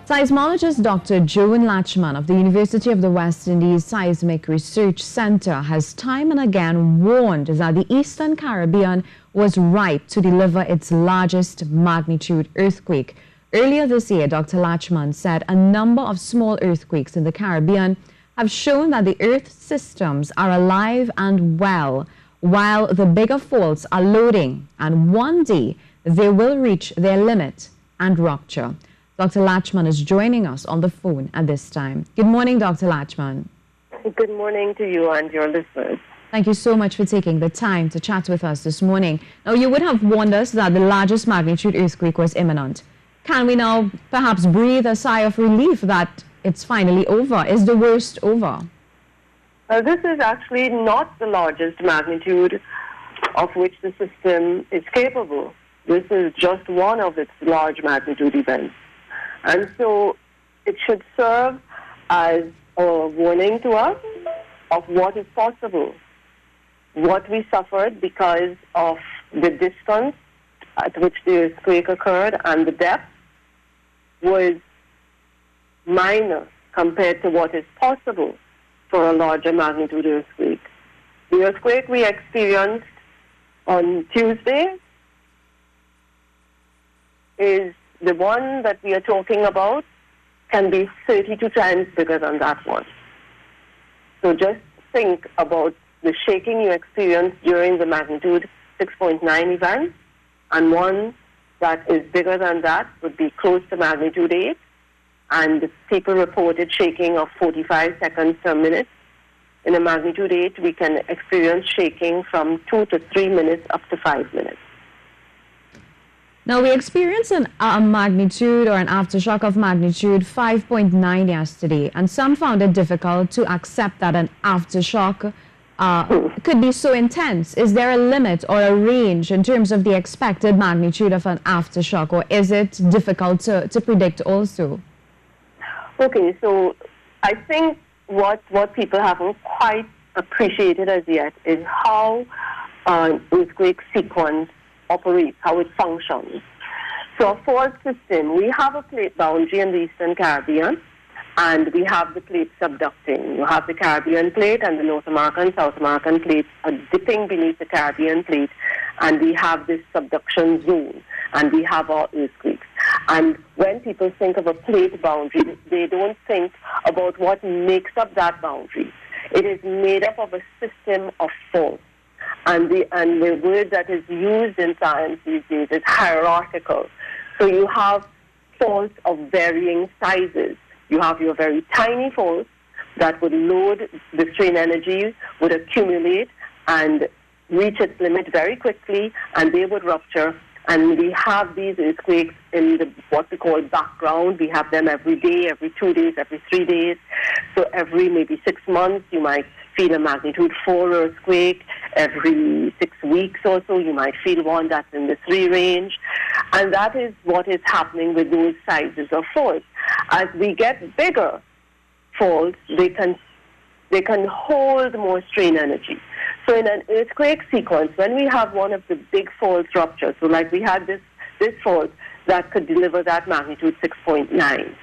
Seismologist Dr. Joan Lutchman of the University of the West Indies Seismic Research Center has time and again warned that the Eastern Caribbean was ripe to deliver its largest magnitude earthquake. Earlier this year, Dr. Lutchman said a number of small earthquakes in the Caribbean have shown that the Earth's systems are alive and well, while the bigger faults are loading, and one day they will reach their limit and rupture. Dr. Lutchman is joining us on the phone at this time. Good morning, Dr. Lutchman. Good morning to you and your listeners. Thank you so much for taking the time to chat with us this morning. Now, you would have warned us that the largest magnitude earthquake was imminent. Can we now perhaps breathe a sigh of relief that it's finally over? Is the worst over? This is actually not the largest magnitude of which the system is capable. This is just one of its large magnitude events. And so it should serve as a warning to us of what is possible. What we suffered because of the distance at which the earthquake occurred and the depth was minor compared to what is possible for a larger magnitude earthquake. The earthquake we experienced on Tuesday is the one that we are talking about can be 32 times bigger than that one. So just think about the shaking you experienced during the magnitude 6.9 event, and one that is bigger than that would be close to magnitude 8, and people reported shaking of 45 seconds per minute. In a magnitude 8, we can experience shaking from 2 to 3 minutes up to 5 minutes. Now, we experienced a magnitude or an aftershock of magnitude 5.9 yesterday, and some found it difficult to accept that an aftershock could be so intense. Is there a limit or a range in terms of the expected magnitude of an aftershock, or is it difficult to predict also? Okay, so I think what people haven't quite appreciated as yet is how an earthquake sequence operates, how it functions. So a fault system, we have a plate boundary in the Eastern Caribbean, and we have the plates subducting. You have the Caribbean plate, and the North American, South American plates are dipping beneath the Caribbean plate, and we have this subduction zone, and we have our earthquakes. And when people think of a plate boundary, they don't think about what makes up that boundary. It is made up of a system of faults. And the word that is used in science these days is hierarchical. So you have faults of varying sizes. You have your very tiny faults that would load the strain energy, would accumulate and reach its limit very quickly, and they would rupture. And we have these earthquakes in what we call background. We have them every day, every 2 days, every 3 days. So every maybe 6 months, you might feel a magnitude 4 earthquake. Every 6 weeks or so, you might feel one that's in the 3 range. And that is what is happening with those sizes of faults. As we get bigger faults, they can hold more strain energy. So in an earthquake sequence, when we have one of the big faults rupture, so like we had this fault that could deliver that magnitude 6.9,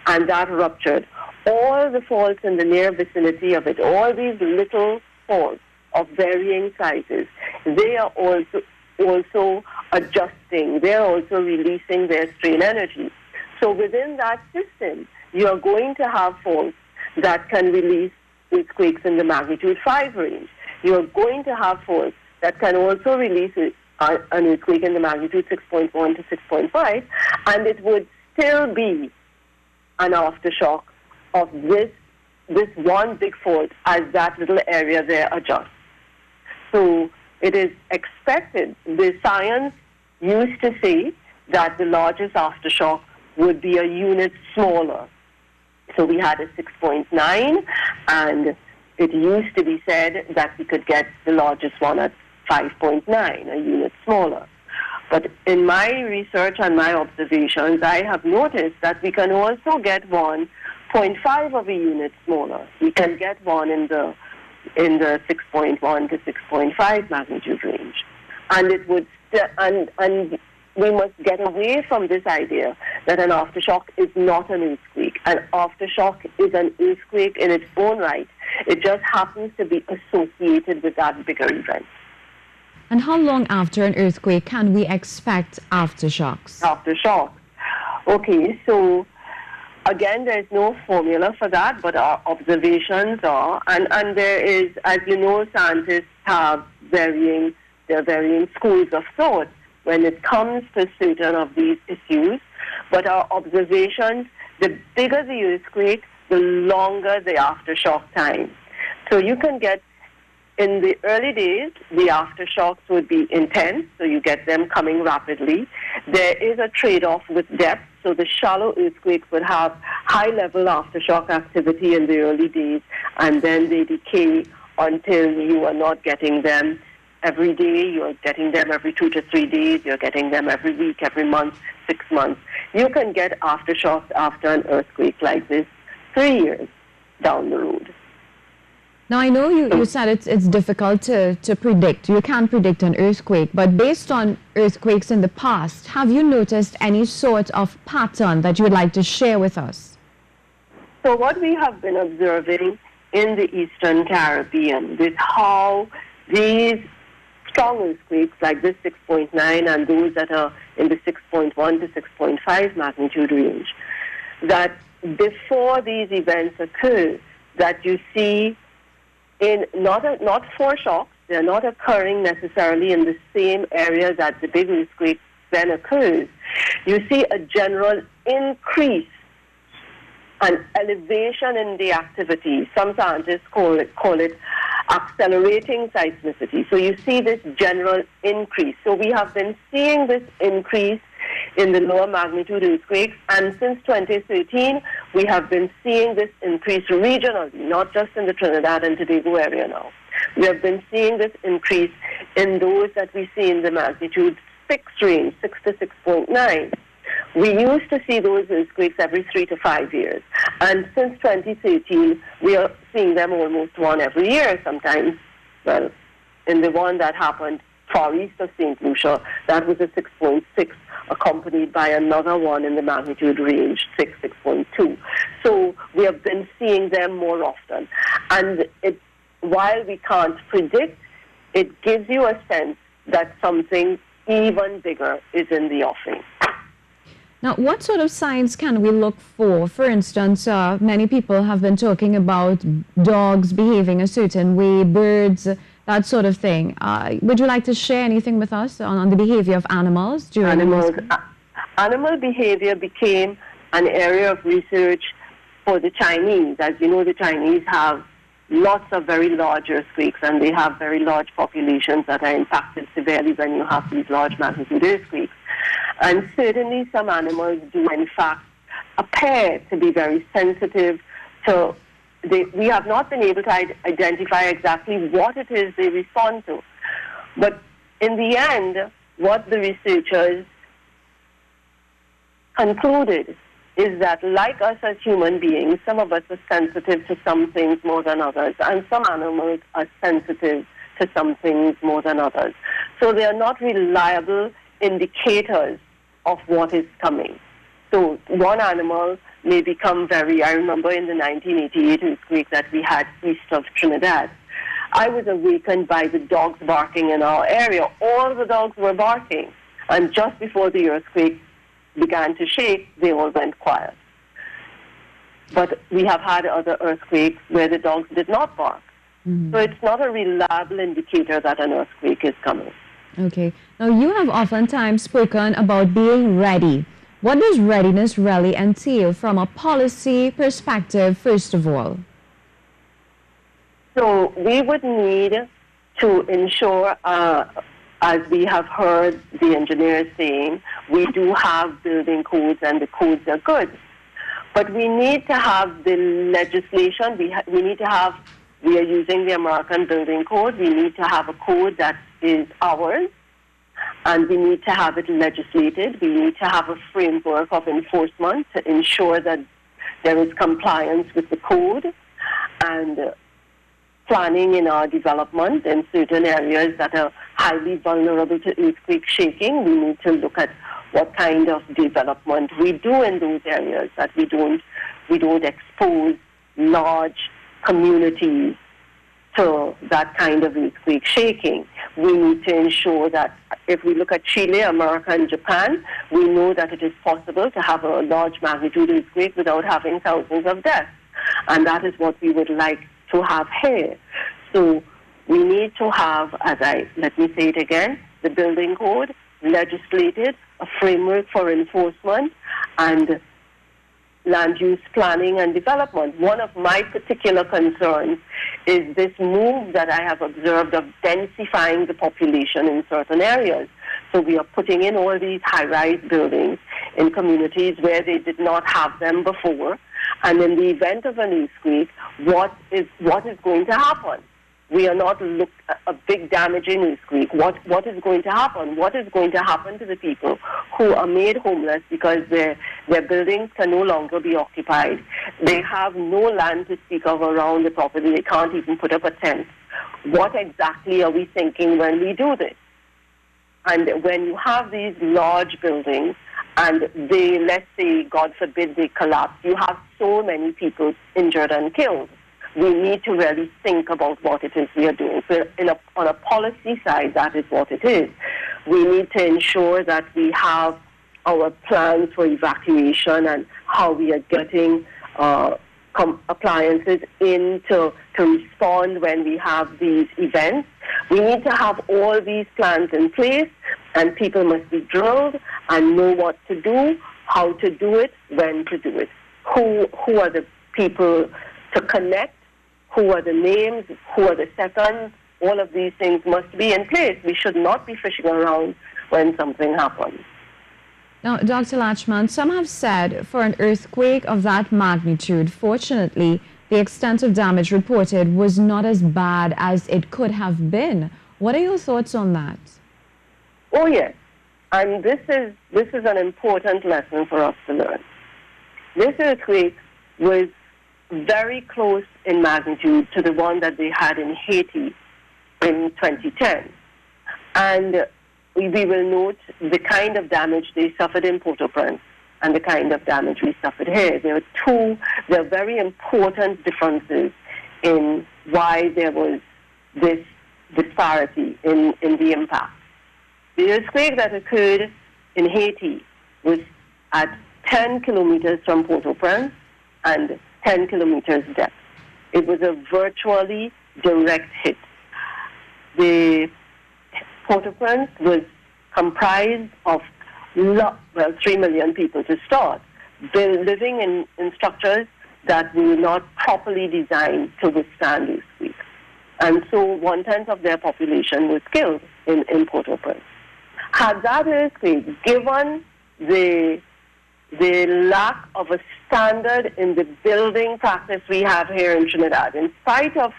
and that ruptured, all the faults in the near vicinity of it, all these little faults of varying sizes, they are also adjusting. They're also releasing their strain energy. So within that system, you're going to have faults that can release earthquakes in the magnitude 5 range. You're going to have faults that can also release an earthquake in the magnitude 6.1 to 6.5, and it would still be an aftershock of this one big fault as that little area there adjusts. So it is expected. The science used to say that the largest aftershock would be a unit smaller. So we had a 6.9, and it used to be said that we could get the largest one at 5.9, a unit smaller. But in my research and my observations, I have noticed that we can also get 1.5 of a unit smaller. We can get one in the 6.1 to 6.5 magnitude range, and it would and we must get away from this idea that an aftershock is not an earthquake. An aftershock is an earthquake in its own right. It just happens to be associated with that bigger event. And how long after an earthquake can we expect aftershocks? Aftershocks. Okay, so again, there's no formula for that, but our observations are, and there is, as you know, scientists have varying schools of thought when it comes to certain of these issues. But our observations, the bigger the earthquake, the longer the aftershock time. So you can get, in the early days, the aftershocks would be intense, so you get them coming rapidly. There is a trade-off with depth, so the shallow earthquakes would have high-level aftershock activity in the early days, and then they decay until you are not getting them every day. You're getting them every 2 to 3 days. You're getting them every week, every month, 6 months. You can get aftershocks after an earthquake like this 3 years down the road. Now, I know you said it's difficult to predict. You can't predict an earthquake, but based on earthquakes in the past, have you noticed any sort of pattern that you would like to share with us? So what we have been observing in the Eastern Caribbean is how these strong earthquakes like this 6.9 and those that are in the 6.1 to 6.5 magnitude range, that before these events occur, that you see in not foreshocks, they're not occurring necessarily in the same area that the big earthquake then occurs. You see a general increase, an elevation in the activity. Some scientists call it accelerating seismicity. So you see this general increase. So we have been seeing this increase in the lower magnitude earthquakes, and since 2013, we have been seeing this increase regionally, not just in the Trinidad and Tobago area now. We have been seeing this increase in those that we see in the magnitude 6 range, 6 to 6.9. We used to see those earthquakes every 3 to 5 years, and since 2013, we are seeing them almost one every year sometimes. Well, in the one that happened far east of St. Lucia, that was a 6.6, accompanied by another one in the magnitude range, 6.2. So we have been seeing them more often. And while we can't predict, it gives you a sense that something even bigger is in the offing. Now, what sort of signs can we look for? For instance, many people have been talking about dogs behaving a certain way, birds, that sort of thing. Would you like to share anything with us on the behavior of animals during Animal behavior became an area of research for the Chinese. As you know, the Chinese have lots of very large earthquakes, and they have very large populations that are impacted severely when you have these large magnitude earthquakes. And certainly some animals do, in fact, appear to be very sensitive to. We have not been able to identify exactly what it is they respond to. But in the end, what the researchers concluded is that, like us as human beings, some of us are sensitive to some things more than others, and some animals are sensitive to some things more than others. So they are not reliable indicators of what is coming. So one animal may become I remember in the 1988 earthquake that we had east of Trinidad, I was awakened by the dogs barking in our area. All the dogs were barking, and just before the earthquake began to shake, they all went quiet. But we have had other earthquakes where the dogs did not bark. Mm-hmm. So it's not a reliable indicator that an earthquake is coming. Okay. Now, you have oftentimes spoken about being ready. What does readiness really entail from a policy perspective, first of all? So we would need to ensure, as we have heard the engineers saying, we do have building codes and the codes are good. But we need to have the legislation. We are using the American Building Code. We need to have a code that is ours, and we need to have it legislated. We need to have a framework of enforcement to ensure that there is compliance with the code, and planning in our development in certain areas that are highly vulnerable to earthquake shaking. We need to look at what kind of development we do in those areas, that we don't expose large communities to that kind of earthquake shaking. We need to ensure that if we look at Chile, America, and Japan, we know that it is possible to have a large magnitude earthquake without having thousands of deaths. And that is what we would like to have here. So we need to have, let me say it again, the building code legislated, a framework for enforcement, and land use planning and development. One of my particular concerns is this move that I have observed of densifying the population in certain areas. So we are putting in all these high-rise buildings in communities where they did not have them before. And in the event of an earthquake, what is going to happen? We are not looking at a big damaging earthquake. What is going to happen? What is going to happen to the people who are made homeless because their buildings can no longer be occupied? They have no land to speak of around the property. They can't even put up a tent. What exactly are we thinking when we do this? And when you have these large buildings and they, let's say, God forbid, they collapse, you have so many people injured and killed. We need to really think about what it is we are doing. So on a policy side, that is what it is. We need to ensure that we have our plans for evacuation and how we are getting appliances in to respond when we have these events. We need to have all these plans in place, and people must be drilled and know what to do, how to do it, when to do it. Who are the people to connect? Who are the names? Who are the seconds? All of these things must be in place. We should not be fishing around when something happens. Now, Dr. Lutchman, some have said for an earthquake of that magnitude, fortunately, the extent of damage reported was not as bad as it could have been. What are your thoughts on that? Oh, yes. And this is an important lesson for us to learn. This earthquake was very close in magnitude to the one that they had in Haiti in 2010. And we will note the kind of damage they suffered in Port-au-Prince and the kind of damage we suffered here. There are very important differences in why there was this disparity in the impact. The earthquake that occurred in Haiti was at 10 kilometers from Port-au-Prince and 10 kilometers depth. It was a virtually direct hit. The Port-au-Prince was comprised of 3 million people to start, living in structures that were not properly designed to withstand earthquakes. And so 1/10 of their population was killed in Port-au-Prince. Had that earthquake, given the lack of a standard in the building practice we have here in Trinidad, in spite of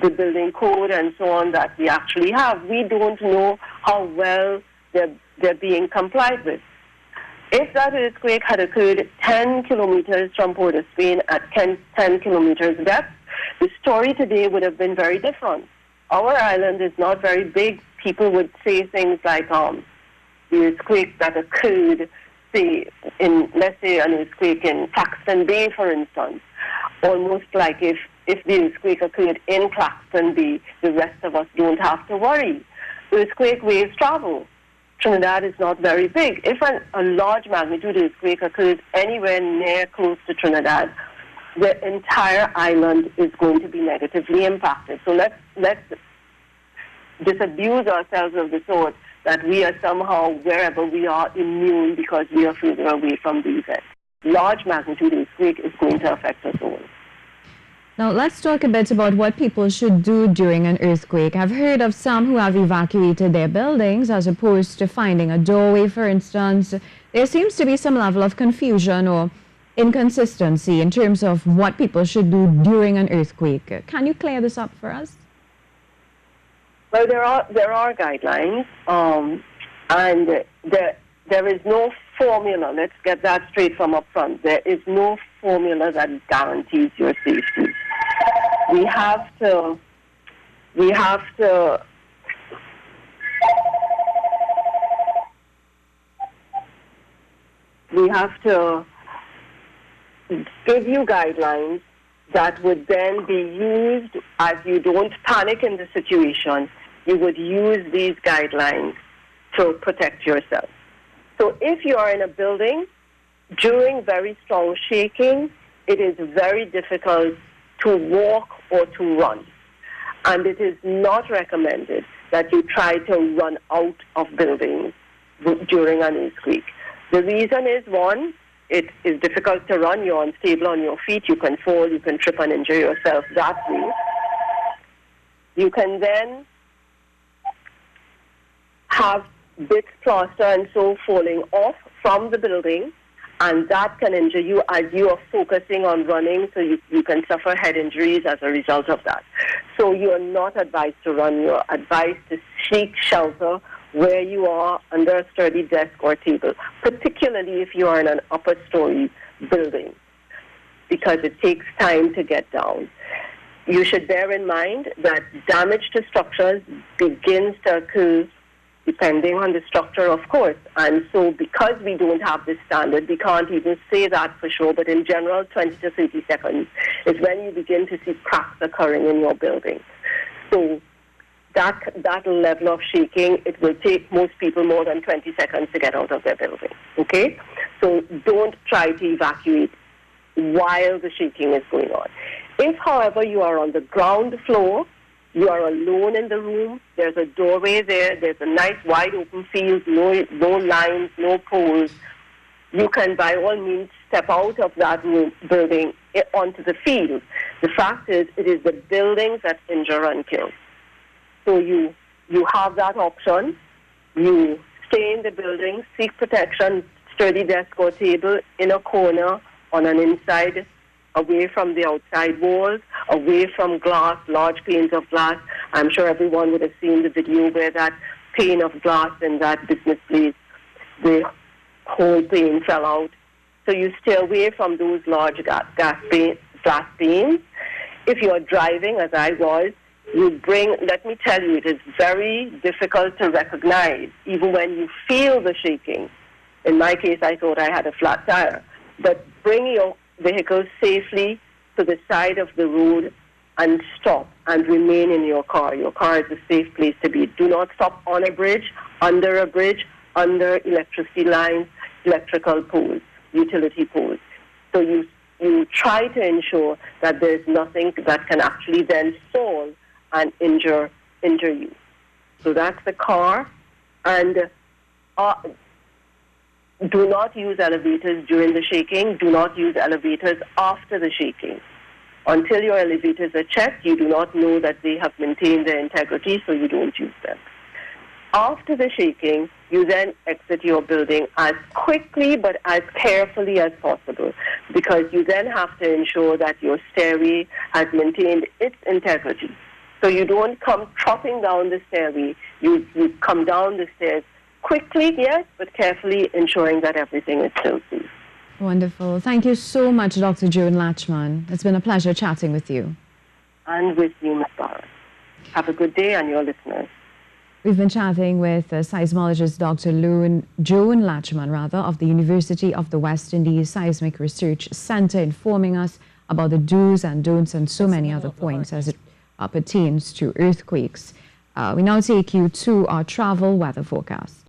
the building code and so on that we actually have, we don't know how well they're being complied with. If that earthquake had occurred 10 kilometers from Port-au-Spain at 10 kilometers depth, the story today would have been very different. Our island is not very big. People would say things like the earthquake that occurred, let's say an earthquake in Claxton Bay, for instance, almost like if the earthquake occurred in Claxton Bay, the rest of us don't have to worry. Earthquake waves travel. Trinidad is not very big. If a large magnitude earthquake occurs anywhere near close to Trinidad, the entire island is going to be negatively impacted. So let's disabuse ourselves of the thought that we are somehow, wherever we are, immune because we are further away from the event. Large magnitude earthquake is going to affect us all. Now, let's talk a bit about what people should do during an earthquake. I've heard of some who have evacuated their buildings as opposed to finding a doorway, for instance. There seems to be some level of confusion or inconsistency in terms of what people should do during an earthquake. Can you clear this up for us? Well, there are guidelines, and there is no formula. Let's get that straight from up front. There is no formula that guarantees your safety. We have to we have to give you guidelines that would then be used as you don't panic in the situation. You would use these guidelines to protect yourself. So if you are in a building during very strong shaking, it is very difficult to walk or to run. And it is not recommended that you try to run out of buildings during an earthquake. The reason is, one, it is difficult to run. You're unstable on your feet. You can fall. You can trip and injure yourself that way. You can then have bits, plaster, and so falling off from the building, and that can injure you as you are focusing on running, so you can suffer head injuries as a result of that. So you are not advised to run. You are advised to seek shelter where you are under a sturdy desk or table, particularly if you are in an upper story building, because it takes time to get down. You should bear in mind that damage to structures begins to occur depending on the structure, of course. And so because we don't have this standard, we can't even say that for sure, but in general, 20 to 30 seconds is when you begin to see cracks occurring in your building. So that level of shaking, it will take most people more than 20 seconds to get out of their building, okay? So don't try to evacuate while the shaking is going on. If, however, you are on the ground floor, you are alone in the room, there's a doorway there, there's a nice wide open field, no lines, no poles, you can by all means step out of that building onto the field. The fact is, it is the buildings that injure and kill. So you have that option. You stay in the building, seek protection, sturdy desk or table in a corner on an inside, away from the outside walls, away from glass, large panes of glass. I'm sure everyone would have seen the video where that pane of glass in that business place, the whole pane fell out. So you stay away from those large glass panes. If you are driving, as I was, let me tell you, it is very difficult to recognize, even when you feel the shaking. In my case, I thought I had a flat tire. But bring your vehicle safely to the side of the road and stop and remain in your car. Your car is a safe place to be. Do not stop on a bridge, under electricity lines, electrical poles, utility poles. So you try to ensure that there's nothing that can actually then fall and injure you. So that's the car. And do not use elevators during the shaking. Do not use elevators after the shaking. Until your elevators are checked, you do not know that they have maintained their integrity, so you don't use them. After the shaking, you then exit your building as quickly but as carefully as possible, because you then have to ensure that your stairway has maintained its integrity. So you don't come trotting down the stairway. You come down the stairs quickly, yes, but carefully, ensuring that everything is still safe. Wonderful. Thank you so much, Dr. Joan Lutchman. It's been a pleasure chatting with you. And with you, Ms. Barrett. Have a good day, and your listeners. We've been chatting with seismologist Dr. Joan Lutchman, of the University of the West Indies Seismic Research Center, informing us about the do's and don'ts and so many other points as it pertains to earthquakes. We now take you to our travel weather forecast.